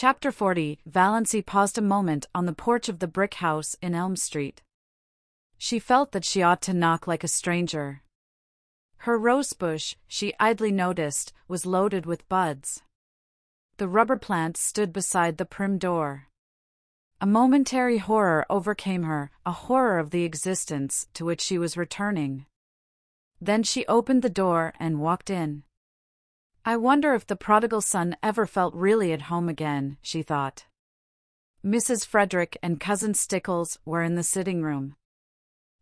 Chapter 40. Valency paused a moment on the porch of the brick house in Elm Street. She felt that she ought to knock like a stranger. Her rosebush, she idly noticed, was loaded with buds. The rubber plant stood beside the prim door. A momentary horror overcame her, a horror of the existence to which she was returning. Then she opened the door and walked in. I wonder if the prodigal son ever felt really at home again, she thought. Mrs. Frederick and Cousin Stickles were in the sitting room.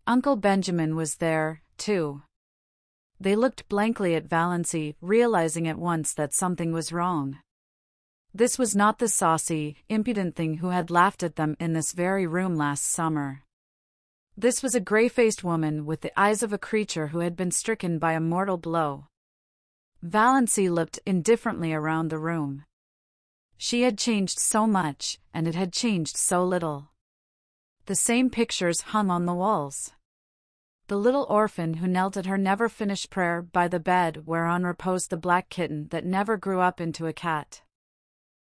Uncle Benjamin was there, too. They looked blankly at Valency, realizing at once that something was wrong. This was not the saucy, impudent thing who had laughed at them in this very room last summer. This was a gray-faced woman with the eyes of a creature who had been stricken by a mortal blow. Valency looked indifferently around the room. She had changed so much, and it had changed so little. The same pictures hung on the walls. The little orphan who knelt at her never-finished prayer by the bed whereon reposed the black kitten that never grew up into a cat.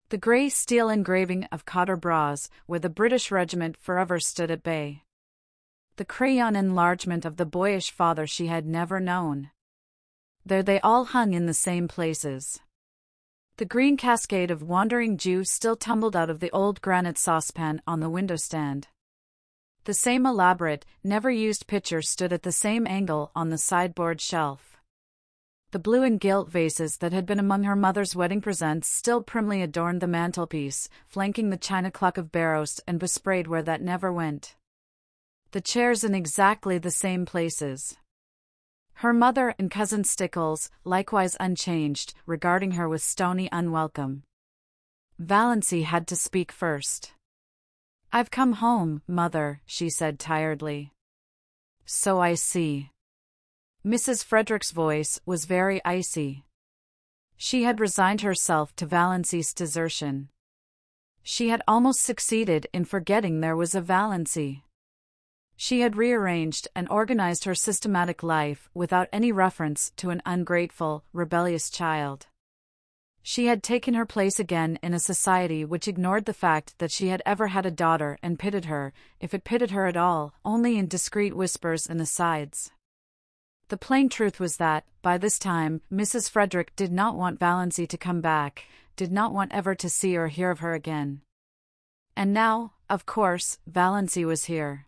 The grey steel engraving of Cotter Bras, where the British regiment forever stood at bay. The crayon enlargement of the boyish father she had never known. There they all hung in the same places. The green cascade of Wandering Jew still tumbled out of the old granite saucepan on the window-stand. The same elaborate, never-used pitcher stood at the same angle on the sideboard shelf. The blue and gilt vases that had been among her mother's wedding presents still primly adorned the mantelpiece, flanking the china clock of Barrows and besprayed where that never went. The chairs in exactly the same places. Her mother and Cousin Stickles, likewise unchanged, regarding her with stony unwelcome. Valency had to speak first. "I've come home, Mother," she said tiredly. "So I see." Mrs. Frederick's voice was very icy. She had resigned herself to Valency's desertion. She had almost succeeded in forgetting there was a Valency. She had rearranged and organized her systematic life without any reference to an ungrateful, rebellious child. She had taken her place again in a society which ignored the fact that she had ever had a daughter and pitted her, if it pitted her at all, only in discreet whispers and asides. The plain truth was that, by this time, Mrs. Frederick did not want Valency to come back, did not want ever to see or hear of her again. And now, of course, Valency was here.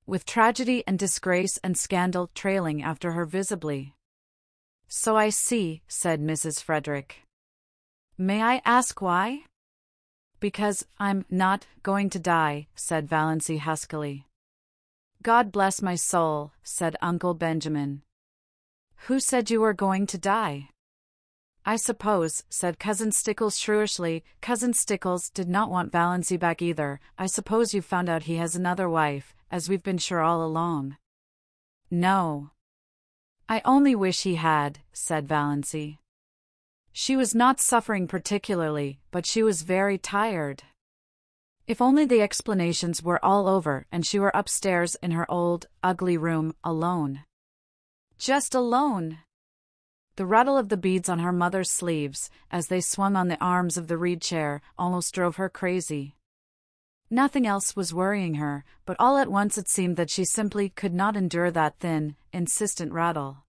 With tragedy and disgrace and scandal trailing after her visibly. "So I see," said Mrs. Frederick. "May I ask why?" "Because I'm not going to die," said Valency huskily. "God bless my soul," said Uncle Benjamin. "Who said you were going to die?" "I suppose," said Cousin Stickles shrewishly. Cousin Stickles did not want Valency back either. "I suppose you've found out he has another wife, as we've been sure all along." "No. I only wish he had," said Valency. She was not suffering particularly, but she was very tired. If only the explanations were all over and she were upstairs in her old, ugly room, alone. Just alone! The rattle of the beads on her mother's sleeves, as they swung on the arms of the reed chair, almost drove her crazy. Nothing else was worrying her, but all at once it seemed that she simply could not endure that thin, insistent rattle.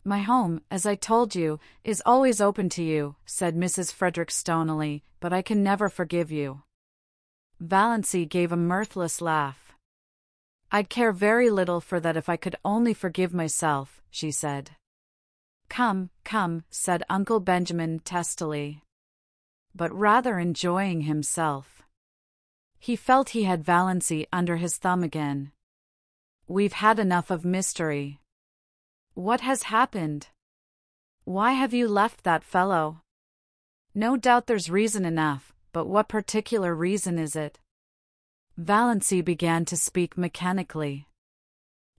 "My home, as I told you, is always open to you," said Mrs. Frederick stonily, "but I can never forgive you." Valency gave a mirthless laugh. "I'd care very little for that if I could only forgive myself," she said. "Come, come," said Uncle Benjamin testily. But rather enjoying himself. He felt he had Valency under his thumb again. "We've had enough of mystery. What has happened? Why have you left that fellow? No doubt there's reason enough, but what particular reason is it?" Valency began to speak mechanically.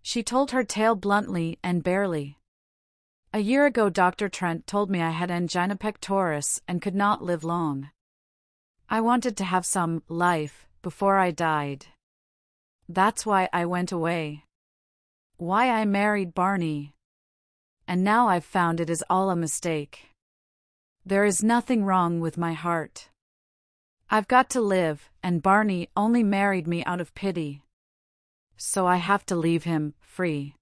She told her tale bluntly and barely. "A year ago Dr. Trent told me I had angina pectoris and could not live long. I wanted to have some life before I died. That's why I went away. Why I married Barney. And now I've found it is all a mistake. There is nothing wrong with my heart. I've got to live, and Barney only married me out of pity. So I have to leave him free.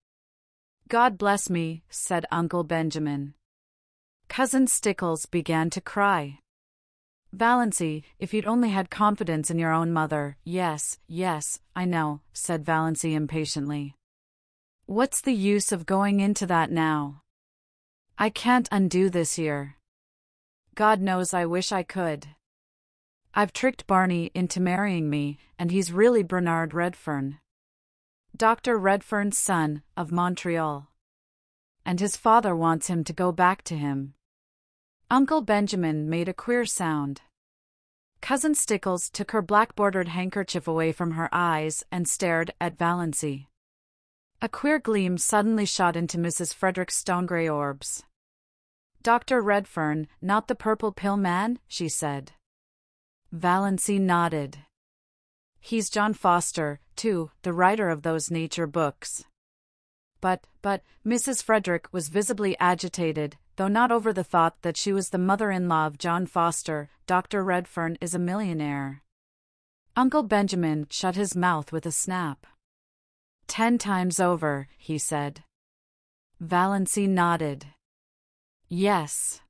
God bless me, said Uncle Benjamin. Cousin Stickles began to cry. Valancy, if you'd only had confidence in your own mother. Yes, I know, said Valancy impatiently. What's the use of going into that now? I can't undo this year. God knows I wish I could. I've tricked Barney into marrying me, and he's really Bernard Redfern. Dr. Redfern's son, of Montreal. And his father wants him to go back to him. Uncle Benjamin made a queer sound. Cousin Stickles took her black-bordered handkerchief away from her eyes and stared at Valancy. A queer gleam suddenly shot into Mrs. Frederick's stone-grey orbs. Dr. Redfern, not the purple pill man, she said. Valancy nodded. He's John Foster, too, the writer of those nature books. But, Mrs. Frederick was visibly agitated, though not over the thought that she was the mother-in-law of John Foster. Dr. Redfern is a millionaire. Uncle Benjamin shut his mouth with a snap. 10 times over, he said. Valancy nodded. Yes.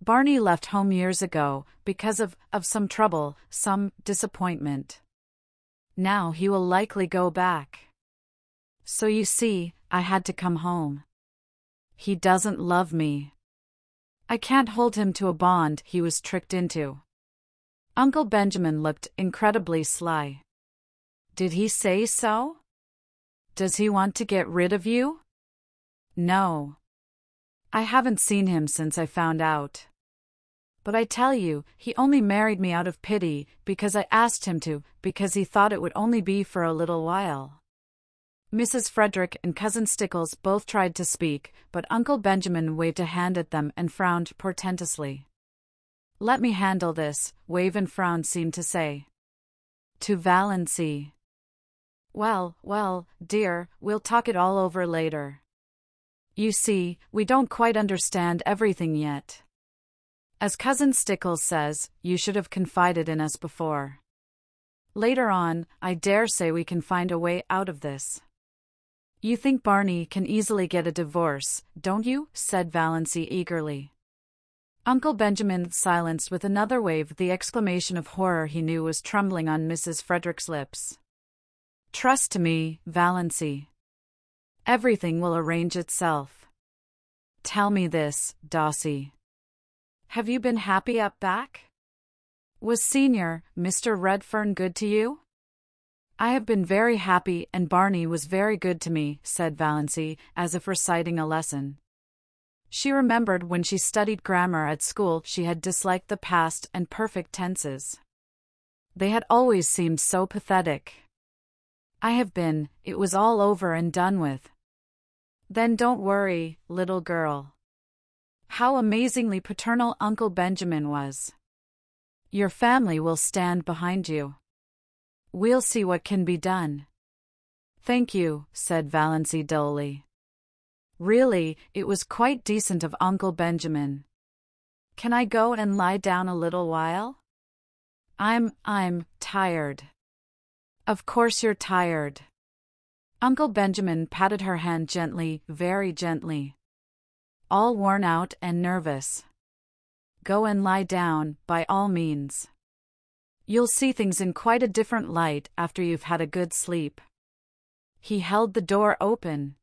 Barney left home years ago, because of some trouble, some disappointment. Now he will likely go back. So you see, I had to come home. He doesn't love me. I can't hold him to a bond he was tricked into. Uncle Benjamin looked incredibly sly. Did he say so? Does he want to get rid of you? No. I haven't seen him since I found out. But I tell you, he only married me out of pity, because I asked him to, because he thought it would only be for a little while. Mrs. Frederick and Cousin Stickles both tried to speak, but Uncle Benjamin waved a hand at them and frowned portentously. Let me handle this, wave and frown seemed to say. To Valancy. Well, dear, we'll talk it all over later. You see, we don't quite understand everything yet. As Cousin Stickles says, you should have confided in us before. Later on, I dare say we can find a way out of this. You think Barney can easily get a divorce, don't you? Said Valancy eagerly. Uncle Benjamin silenced with another wave the exclamation of horror he knew was trembling on Mrs. Frederick's lips. Trust to me, Valancy. Everything will arrange itself. Tell me this, Dossie. Have you been happy up back? Was Senior, Mr. Redfern, good to you? I have been very happy, and Barney was very good to me, said Valancy, as if reciting a lesson. She remembered when she studied grammar at school she had disliked the past and perfect tenses. They had always seemed so pathetic. It was all over and done with. Then don't worry, little girl. How amazingly paternal Uncle Benjamin was. Your family will stand behind you. We'll see what can be done. Thank you, said Valancy dully. Really, it was quite decent of Uncle Benjamin. Can I go and lie down a little while? I'm tired. Of course you're tired. Uncle Benjamin patted her hand gently, very gently. All worn out and nervous. Go and lie down, by all means. You'll see things in quite a different light after you've had a good sleep. He held the door open.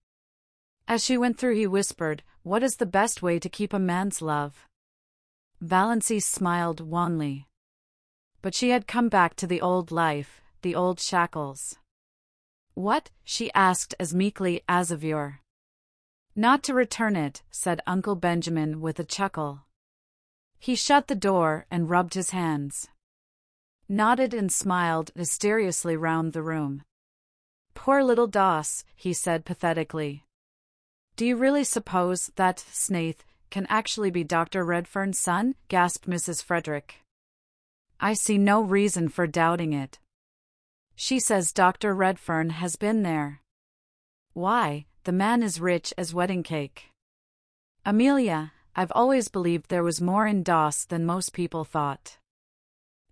As she went through he whispered, What is the best way to keep a man's love? Valancy smiled wanly. But she had come back to the old life, the old shackles. What? She asked as meekly as of yore. Not to return it, said Uncle Benjamin with a chuckle. He shut the door and rubbed his hands. Nodded and smiled mysteriously round the room. Poor little Doss, he said pathetically. Do you really suppose that Snaith can actually be Dr. Redfern's son? Gasped Mrs. Frederick. I see no reason for doubting it. She says Dr. Redfern has been there. Why, the man is rich as wedding cake. Amelia, I've always believed there was more in Doss than most people thought.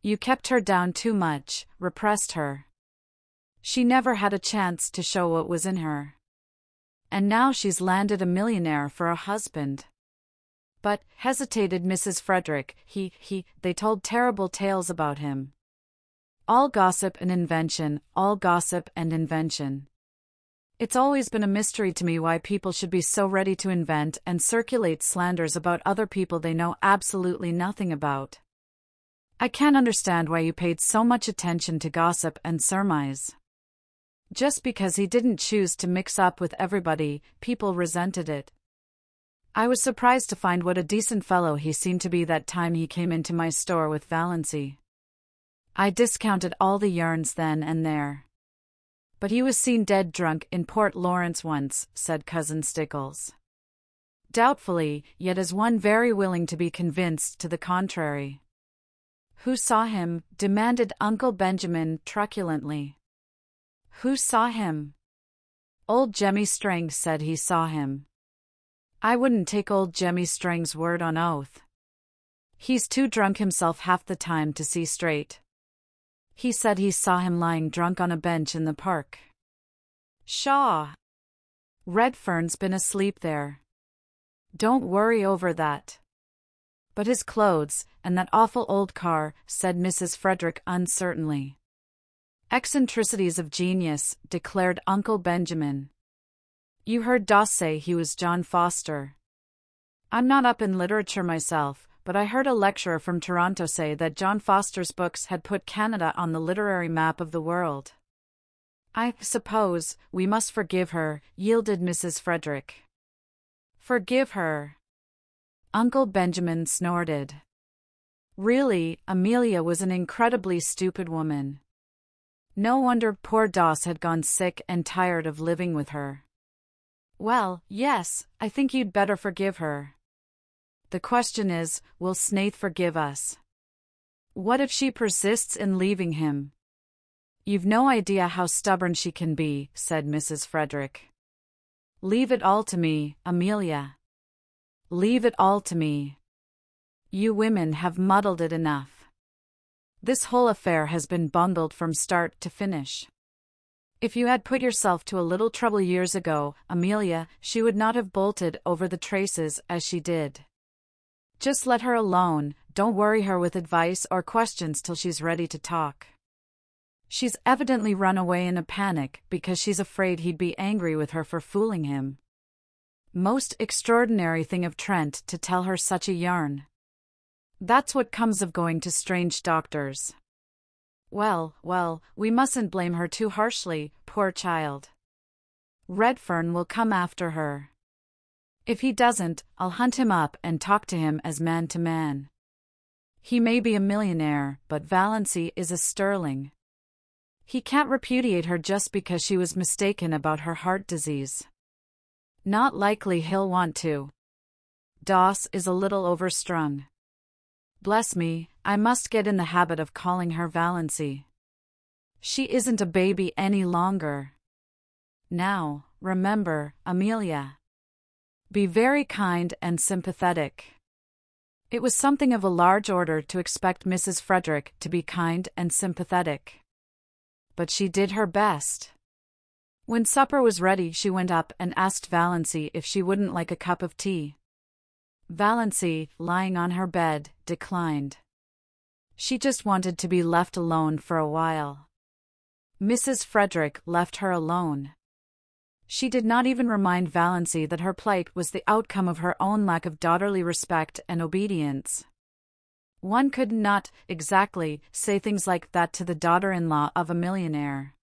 You kept her down too much, repressed her. She never had a chance to show what was in her. And now she's landed a millionaire for a husband. But, hesitated Mrs. Frederick, they told terrible tales about him. All gossip and invention, all gossip and invention. It's always been a mystery to me why people should be so ready to invent and circulate slanders about other people they know absolutely nothing about. I can't understand why you paid so much attention to gossip and surmise. Just because he didn't choose to mix up with everybody, people resented it. I was surprised to find what a decent fellow he seemed to be that time he came into my store with Valency. I discounted all the yarns then and there. But he was seen dead drunk in Port Lawrence once, said Cousin Stickles. Doubtfully, yet as one very willing to be convinced to the contrary. Who saw him? Demanded Uncle Benjamin truculently. Who saw him? Old Jemmy Strang said he saw him. I wouldn't take old Jemmy Strang's word on oath. He's too drunk himself half the time to see straight. He said he saw him lying drunk on a bench in the park. Pshaw! Redfern's been asleep there. Don't worry over that. But his clothes, and that awful old car, said Mrs. Frederick uncertainly. Eccentricities of genius, declared Uncle Benjamin. You heard Doss say he was John Foster. I'm not up in literature myself, but I heard a lecturer from Toronto say that John Foster's books had put Canada on the literary map of the world. I suppose we must forgive her, yielded Mrs. Frederick. Forgive her? Uncle Benjamin snorted. Really, Amelia was an incredibly stupid woman. No wonder poor Doss had gone sick and tired of living with her. Well, yes, I think you'd better forgive her. The question is, will Snaith forgive us? What if she persists in leaving him? You've no idea how stubborn she can be, said Mrs. Frederick. Leave it all to me, Amelia. Leave it all to me. You women have muddled it enough. This whole affair has been bungled from start to finish. If you had put yourself to a little trouble years ago, Amelia, she would not have bolted over the traces as she did. Just let her alone, don't worry her with advice or questions till she's ready to talk. She's evidently run away in a panic because she's afraid he'd be angry with her for fooling him. Most extraordinary thing of Trent to tell her such a yarn. That's what comes of going to strange doctors. Well, we mustn't blame her too harshly, poor child. Redfern will come after her. If he doesn't, I'll hunt him up and talk to him as man to man. He may be a millionaire, but Valency is a sterling. He can't repudiate her just because she was mistaken about her heart disease. Not likely he'll want to. Doss is a little overstrung. Bless me, I must get in the habit of calling her Valency. She isn't a baby any longer. Now, remember, Amelia. Be very kind and sympathetic. It was something of a large order to expect Mrs. Frederick to be kind and sympathetic. But she did her best. When supper was ready, she went up and asked Valency if she wouldn't like a cup of tea. Valency, lying on her bed, declined. She just wanted to be left alone for a while. Mrs. Frederick left her alone. She did not even remind Valency that her plight was the outcome of her own lack of daughterly respect and obedience. One could not, exactly, say things like that to the daughter-in-law of a millionaire.